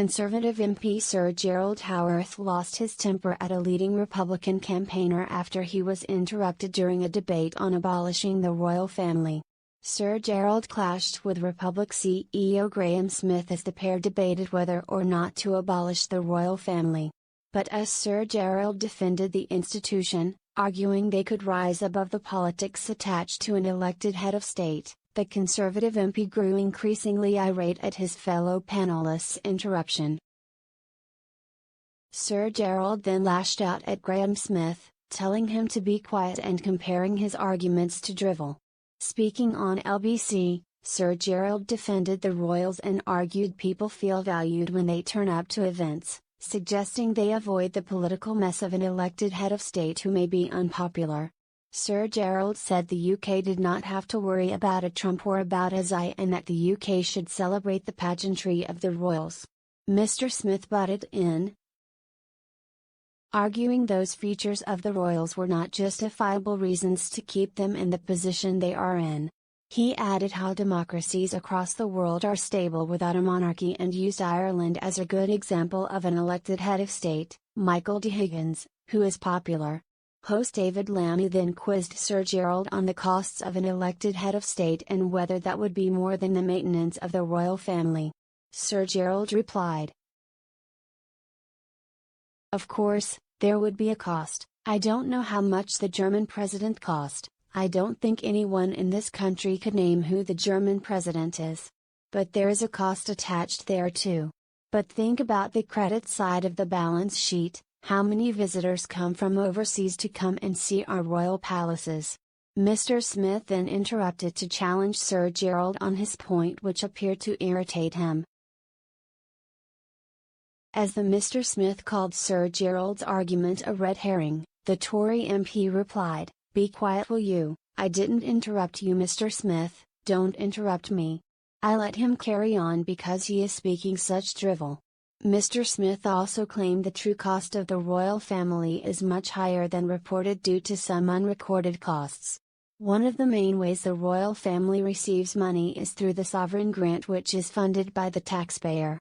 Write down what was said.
Conservative MP Sir Gerald Howarth lost his temper at a leading Republican campaigner after he was interrupted during a debate on abolishing the royal family. Sir Gerald clashed with Republic CEO Graham Smith as the pair debated whether or not to abolish the royal family. But as Sir Gerald defended the institution, arguing they could rise above the politics attached to an elected head of state, the Conservative MP grew increasingly irate at his fellow panelists' interruption. Sir Gerald then lashed out at Graham Smith, telling him to be quiet and comparing his arguments to drivel. Speaking on LBC, Sir Gerald defended the royals and argued people feel valued when they turn up to events, suggesting they avoid the political mess of an elected head of state who may be unpopular. Sir Gerald said the UK did not have to worry about a Trump or about a Xi and that the UK should celebrate the pageantry of the royals. Mr. Smith butted in, arguing those features of the royals were not justifiable reasons to keep them in the position they are in. He added how democracies across the world are stable without a monarchy and used Ireland as a good example of an elected head of state, Michael D. Higgins, who is popular. Host David Lammy then quizzed Sir Gerald on the costs of an elected head of state and whether that would be more than the maintenance of the royal family. Sir Gerald replied, "Of course, there would be a cost. I don't know how much the German president cost. I don't think anyone in this country could name who the German president is. But there is a cost attached there too. But think about the credit side of the balance sheet. How many visitors come from overseas to come and see our royal palaces?" Mr. Smith then interrupted to challenge Sir Gerald on his point, which appeared to irritate him. As the Mr. Smith called Sir Gerald's argument a red herring, the Tory MP replied, "Be quiet, will you? I didn't interrupt you, Mr. Smith, don't interrupt me. I let him carry on because he is speaking such drivel." Mr. Smith also claimed the true cost of the royal family is much higher than reported due to some unrecorded costs. One of the main ways the royal family receives money is through the sovereign grant, which is funded by the taxpayer.